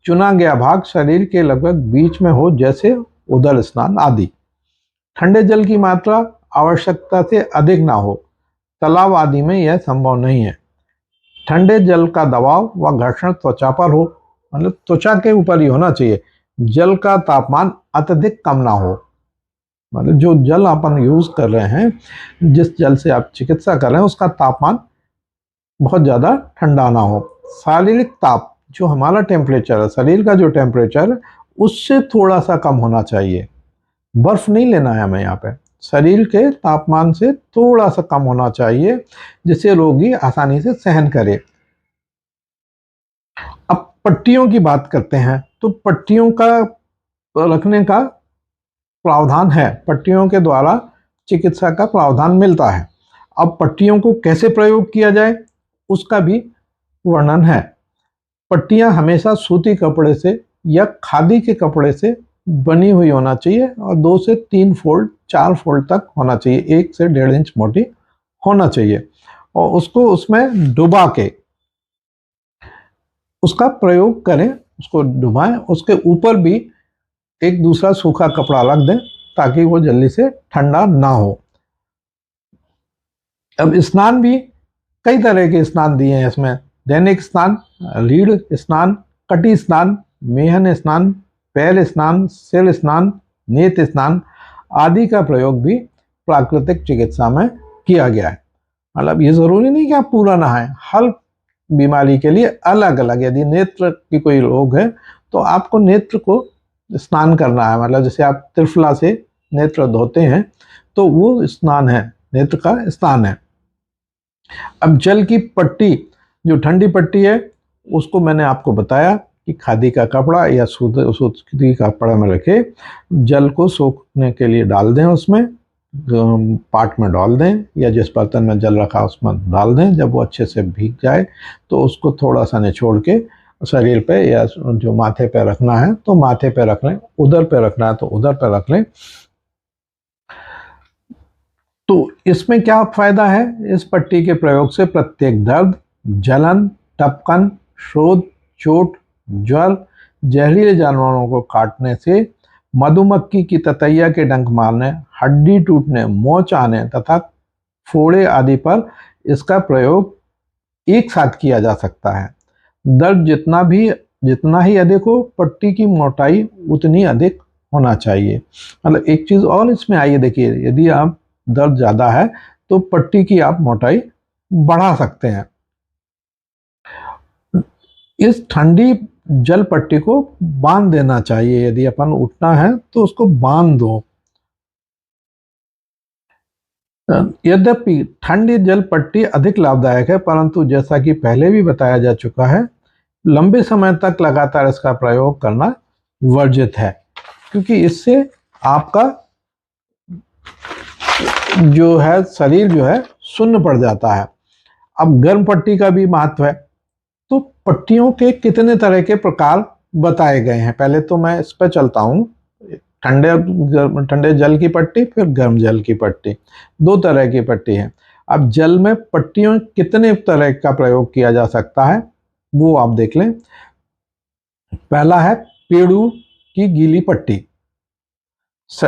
चुना गया भाग शरीर के लगभग बीच में हो, जैसे उदर स्नान आदि। ठंडे जल की मात्रा आवश्यकता से अधिक ना हो, तालाब आदि में यह संभव नहीं है। ठंडे जल का दबाव व घर्षण त्वचा पर हो, मतलब त्वचा के ऊपर ही होना चाहिए। जल का तापमान अत्यधिक कम ना हो, मतलब जो जल अपन यूज कर रहे हैं, जिस जल से आप चिकित्सा कर रहे हैं, उसका तापमान बहुत ज्यादा ठंडा ना हो। शारीरिक ताप, जो हमारा टेम्परेचर है, शरीर का जो टेम्परेचर है, उससे थोड़ा सा कम होना चाहिए। बर्फ नहीं लेना है हमें यहाँ पे, शरीर के तापमान से थोड़ा सा कम होना चाहिए, जिससे रोगी आसानी से सहन करे। अब पट्टियों की बात करते हैं, तो पट्टियों का रखने का प्रावधान है, पट्टियों के द्वारा चिकित्सा का प्रावधान मिलता है। अब पट्टियों को कैसे प्रयोग किया जाए, उसका भी वर्णन है। पट्टियां हमेशा सूती कपड़े से या खादी के कपड़े से बनी हुई होना चाहिए और 2 से 3 फोल्ड 4 फोल्ड तक होना चाहिए, 1 से 1.5 इंच मोटी होना चाहिए, और उसको उसमें डुबा के उसका प्रयोग करें, उसको डुबाएं। उसके ऊपर भी एक दूसरा सूखा कपड़ा रख दें ताकि वो जल्दी से ठंडा ना हो। अब स्नान भी कई तरह के स्नान दिए हैं इसमें, दैनिक स्नान, रीढ़ स्नान, कटी स्नान, मेहन स्नान, पैर स्नान, सिर स्नान, नेत्र स्नान आदि का प्रयोग भी प्राकृतिक चिकित्सा में किया गया है। मतलब ये जरूरी नहीं कि आप पूरा नहाएं, हर बीमारी के लिए अलग अलग। यदि नेत्र की कोई रोग है तो आपको नेत्र को स्नान करना है, मतलब जैसे आप त्रिफला से नेत्र धोते हैं तो वो स्नान है, नेत्र का स्नान है। अब जल की पट्टी, जो ठंडी पट्टी है, उसको मैंने आपको बताया कि खादी का कपड़ा या सूती कपड़ा में रखे, जल को सोखने के लिए डाल दें, उसमें पाट में डाल दें या जिस बर्तन में जल रखा उसमें डाल दें। जब वो अच्छे से भीग जाए तो उसको थोड़ा सा निचोड़ के शरीर पे या जो माथे पे रखना है तो माथे पे रख लें, उधर पे रखना है तो उधर पे रख लें। तो इसमें क्या फायदा है, इस पट्टी के प्रयोग से प्रत्येक दर्द, जलन, टपकन, शोथ, चोट, ज्वर, जहरीले जानवरों को काटने से, मधुमक्खी की ततैया के डंक मारने, हड्डी टूटने, मोच आने तथा फोड़े आदि पर इसका प्रयोग एक साथ किया जा सकता है। दर्द जितना ही अधिक हो, पट्टी की मोटाई उतनी अधिक होना चाहिए। मतलब एक चीज और इसमें आइए देखिए, यदि आप दर्द ज्यादा है तो पट्टी की आप मोटाई बढ़ा सकते हैं। इस ठंडी जल पट्टी को बांध देना चाहिए, यदि अपन उठना है तो उसको बांध दो। यद्यपि ठंडी जल पट्टी अधिक लाभदायक है, परंतु जैसा कि पहले भी बताया जा चुका है, लंबे समय तक लगातार इसका प्रयोग करना वर्जित है, क्योंकि इससे आपका जो है शरीर जो है सुन्न पड़ जाता है। अब गर्म पट्टी का भी महत्व है। तो पट्टियों के कितने तरह के प्रकार बताए गए हैं, पहले तो मैं इस पर चलता हूँ। ठंडे जल की पट्टी, फिर गर्म जल की पट्टी, 2 तरह की पट्टी है। अब जल में पट्टियों कितने तरह का प्रयोग किया जा सकता है वो आप देख लें। पहला है पेड़ू की गीली पट्टी,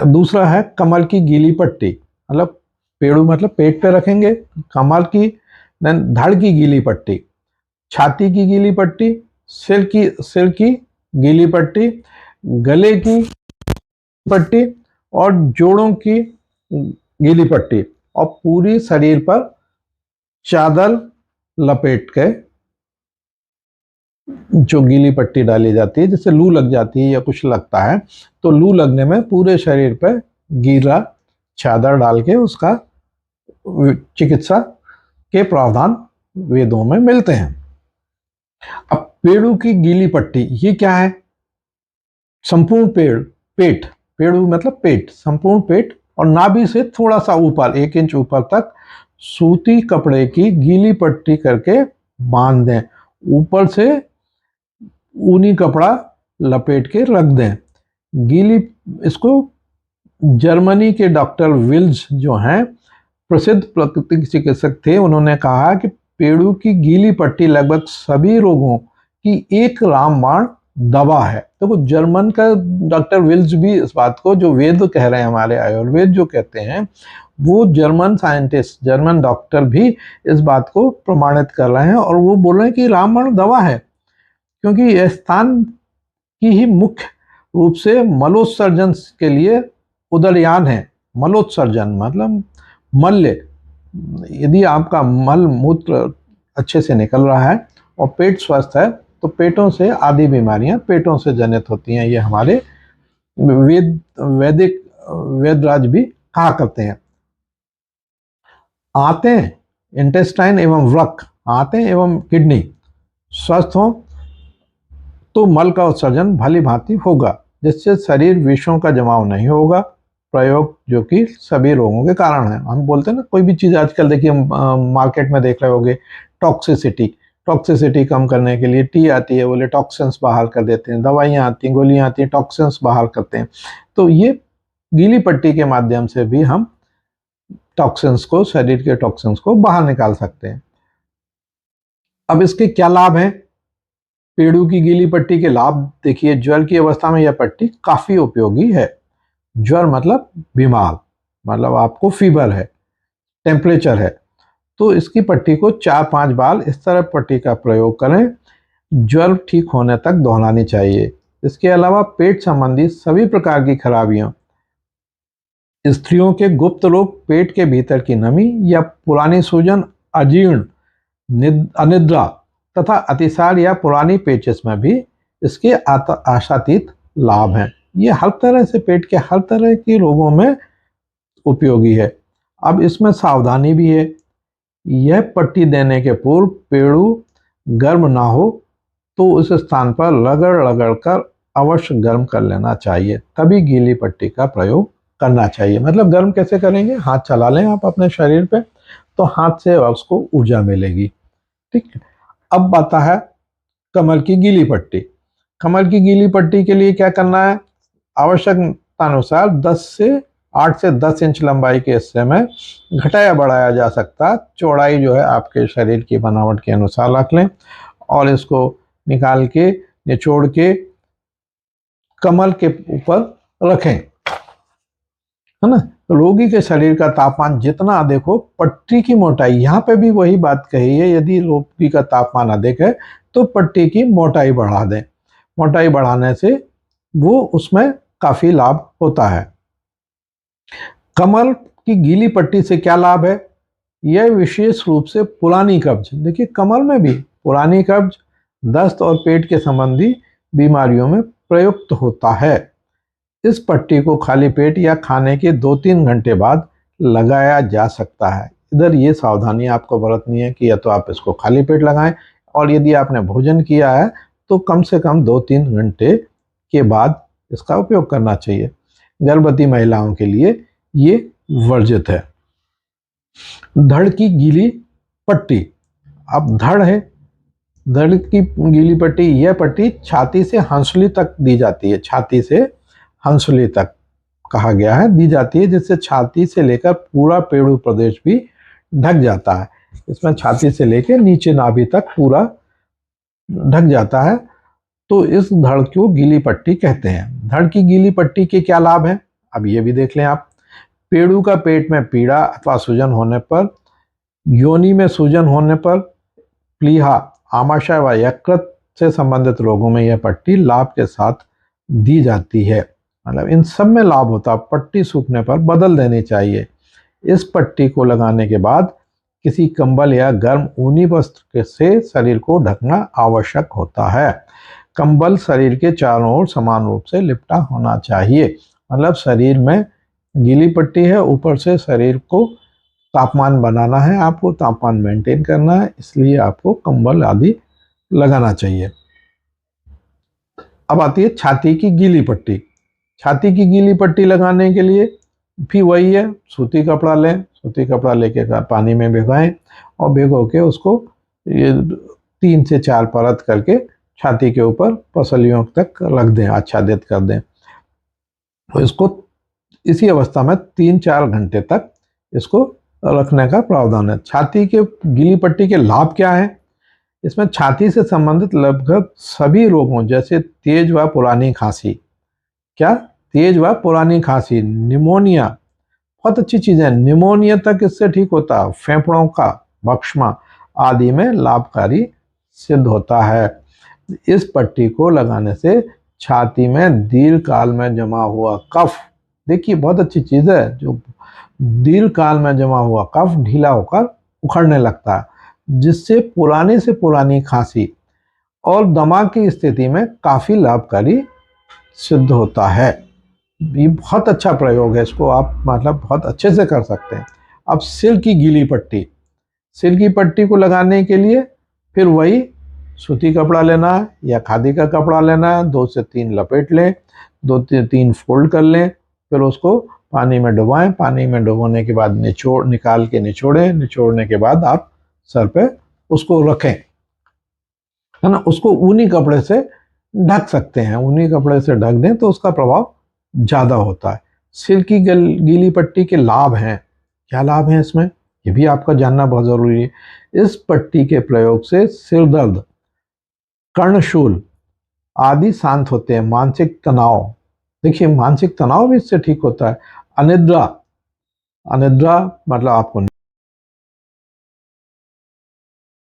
दूसरा है कमल की गीली पट्टी, मतलब पेड़ू मतलब पेट पे रखेंगे, कमल की धड़ की गीली पट्टी, छाती की गीली पट्टी, सिर की गीली पट्टी, गले की पट्टी और जोड़ों की गीली पट्टी, और पूरी शरीर पर चादर लपेट के जो गीली पट्टी डाली जाती है। जैसे लू लग जाती है या कुछ लगता है तो लू लगने में पूरे शरीर पर गीला चादर डाल के उसका चिकित्सा के प्रावधान वेदों में मिलते हैं। अब पेड़ू की गीली पट्टी, ये क्या है, संपूर्ण पेट, पेड़ू मतलब पेट, संपूर्ण पेट और नाभि से थोड़ा सा ऊपर 1 इंच ऊपर तक सूती कपड़े की गीली पट्टी करके बांध दें, ऊपर से ऊनी कपड़ा लपेट के रख दें। इसको जर्मनी के डॉक्टर विल्ज जो हैं, प्रसिद्ध प्राकृतिक चिकित्सक थे, उन्होंने कहा कि पेड़ू की गीली पट्टी लगभग सभी रोगों की एक रामबाण दवा है। देखो जर्मन का डॉक्टर विल्स भी इस बात को, जो वेद कह रहे हैं हमारे आयुर्वेद जो कहते हैं, वो जर्मन साइंटिस्ट, जर्मन डॉक्टर भी इस बात को प्रमाणित कर रहे हैं और वो बोल रहे हैं कि रामबाण दवा है, क्योंकि यह स्थान की ही मुख्य रूप से मलोत्सर्जन के लिए उदरयान है। मलोत्सर्जन मतलब मल्य, यदि आपका मल मूत्र अच्छे से निकल रहा है और पेट स्वस्थ है तो पेटों से आदि बीमारियां पेटों से जनित होती हैं। ये हमारे वैदिक वेदराज भी कहा करते हैं। आंतें, इंटेस्टाइन एवं वृक्क, आंतें एवं किडनी स्वस्थ हो तो मल का उत्सर्जन भली भांति होगा, जिससे शरीर विषों का जमाव नहीं होगा, प्रयोग जो कि सभी रोगों के कारण है। हम बोलते हैं ना, कोई भी चीज़ आजकल देखिए मार्केट में देख रहे होंगे, टॉक्सिसिटी कम करने के लिए टी आती है, बोले टॉक्सिन्स बाहर कर देते हैं, दवाइयाँ आती हैं, गोलियाँ आती हैं, टॉक्सिन्स बाहर करते हैं। तो ये गीली पट्टी के माध्यम से भी हम टॉक्सिन्स को, शरीर के टॉक्सिन्स को बाहर निकाल सकते हैं। अब इसके क्या लाभ हैं? पेड़ों की गीली पट्टी के लाभ देखिए, ज्वर की अवस्था में यह पट्टी काफी उपयोगी है। ज्वर मतलब बीमार, मतलब आपको फीवर है, टेम्परेचर है, तो इसकी पट्टी को 4-5 बार इस तरह पट्टी का प्रयोग करें। ज्वर ठीक होने तक दोहरानी चाहिए। इसके अलावा पेट संबंधी सभी प्रकार की खराबियों, स्त्रियों के गुप्त रोग, पेट के भीतर की नमी या पुरानी सूजन, अजीर्ण, अनिद्रा तथा अतिसार या पुरानी पेचिश में भी इसके आशातीत लाभ हैं। ये हर तरह से, पेट के हर तरह के रोगों में उपयोगी है। अब इसमें सावधानी भी है। यह पट्टी देने के पूर्व पेड़ू गर्म ना हो तो उस स्थान पर रगड़ कर अवश्य गर्म कर लेना चाहिए, तभी गीली पट्टी का प्रयोग करना चाहिए। मतलब गर्म कैसे करेंगे? हाथ चला लें आप अपने शरीर पे, तो हाथ से उसको ऊर्जा मिलेगी। ठीक है। अब आता है कमर की गीली पट्टी। कमर की गीली पट्टी के लिए क्या करना है? आवश्यकता अनुसार 8 से 10 इंच लंबाई के हिस्से में घटाया बढ़ाया जा सकता है। चौड़ाई जो है आपके शरीर की बनावट के अनुसार रख लें और इसको निकाल के, निचोड़ के कमर के ऊपर रखें, है ना। रोगी के शरीर का तापमान जितना अधिक हो, पट्टी की मोटाई, यहाँ पे भी वही बात कही है, यदि रोगी का तापमान अधिक है तो पट्टी की मोटाई बढ़ा दें। मोटाई बढ़ाने से वो उसमें काफी लाभ होता है। कमर की गीली पट्टी से क्या लाभ है? यह विशेष रूप से पुरानी कब्ज, देखिए कमर में भी पुरानी कब्ज, दस्त और पेट के संबंधी बीमारियों में प्रयुक्त होता है। इस पट्टी को खाली पेट या खाने के 2-3 घंटे बाद लगाया जा सकता है। इधर ये सावधानी आपको बरतनी है कि या तो आप इसको खाली पेट लगाएं, और यदि आपने भोजन किया है तो कम से कम 2-3 घंटे के बाद इसका उपयोग करना चाहिए। गर्भवती महिलाओं के लिए ये वर्जित है। धड़ की गीली पट्टी। अब धड़ है, धड़ की गीली पट्टी, यह पट्टी छाती से हंसुली तक दी जाती है। छाती से हंसुली तक कहा गया है, दी जाती है, जिससे छाती से लेकर पूरा पेड़ू प्रदेश भी ढक जाता है। इसमें छाती से लेकर नीचे नाभि तक पूरा ढक जाता है, तो इस धड़ को गीली पट्टी कहते हैं। धड़ की गीली पट्टी के क्या लाभ हैं? अब ये भी देख लें आप। पेड़ू का पेट में पीड़ा अथवा सूजन होने पर, योनि में सूजन होने पर, प्लीहा, आमाशय व यकृत से संबंधित रोगों में यह पट्टी लाभ के साथ दी जाती है। मतलब इन सब में लाभ होता है। पट्टी सूखने पर बदल देनी चाहिए। इस पट्टी को लगाने के बाद किसी कंबल या गर्म ऊनी वस्त्र से शरीर को ढकना आवश्यक होता है। कंबल शरीर के चारों ओर समान रूप से लिपटा होना चाहिए। मतलब शरीर में गीली पट्टी है, ऊपर से शरीर को तापमान बनाना है, आपको तापमान मेंटेन करना है, इसलिए आपको कंबल आदि लगाना चाहिए। अब आती है छाती की गीली पट्टी। छाती की गीली पट्टी लगाने के लिए भी वही है, सूती कपड़ा लें, सूती कपड़ा लेके पानी में भिगोएं और भिगो के उसको ये 3 से 4 परत करके छाती के ऊपर पसलियों तक रख दें, आच्छादित कर दें। तो इसको इसी अवस्था में 3-4 घंटे तक इसको रखने का प्रावधान है। छाती के गीली पट्टी के लाभ क्या है? इसमें छाती से संबंधित लगभग सभी रोगों जैसे तेज व पुरानी खांसी, क्या तेज व पुरानी खांसी, निमोनिया, बहुत अच्छी चीज है, निमोनिया तक इससे ठीक होता है, फेफड़ों का बक्षमा आदि में लाभकारी सिद्ध होता है। इस पट्टी को लगाने से छाती में दीर्घ काल में जमा हुआ कफ, देखिए बहुत अच्छी चीज है, जो दीर्घ काल में जमा हुआ कफ ढीला होकर उखड़ने लगता है, जिससे पुराने से पुरानी खांसी और दमा की स्थिति में काफी लाभकारी सिद्ध होता है। ये बहुत अच्छा प्रयोग है, इसको आप मतलब बहुत अच्छे से कर सकते हैं। अब सिर की गीली पट्टी, सिर की पट्टी को लगाने के लिए फिर वही सूती कपड़ा लेना है या खादी का कपड़ा लेना है, 2 से 3 लपेट लें, 2 से 3 फोल्ड कर लें, फिर उसको पानी में डुबाएं, पानी में डुबोने के बाद निकाल के निचोड़ें, निचोड़ने के बाद आप सर पे उसको रखें, है ना। उसको ऊनी कपड़े से ढक सकते हैं, ऊनी कपड़े से ढक दें तो उसका प्रभाव ज़्यादा होता है। सिर की गीली पट्टी के लाभ हैं, क्या लाभ हैं इसमें, ये भी आपका जानना बहुत ज़रूरी है। इस पट्टी के प्रयोग से सिर दर्द, कर्णशूल आदि शांत होते हैं। मानसिक तनाव, देखिए मानसिक तनाव भी इससे ठीक होता है। अनिद्रा, अनिद्रा मतलब आपको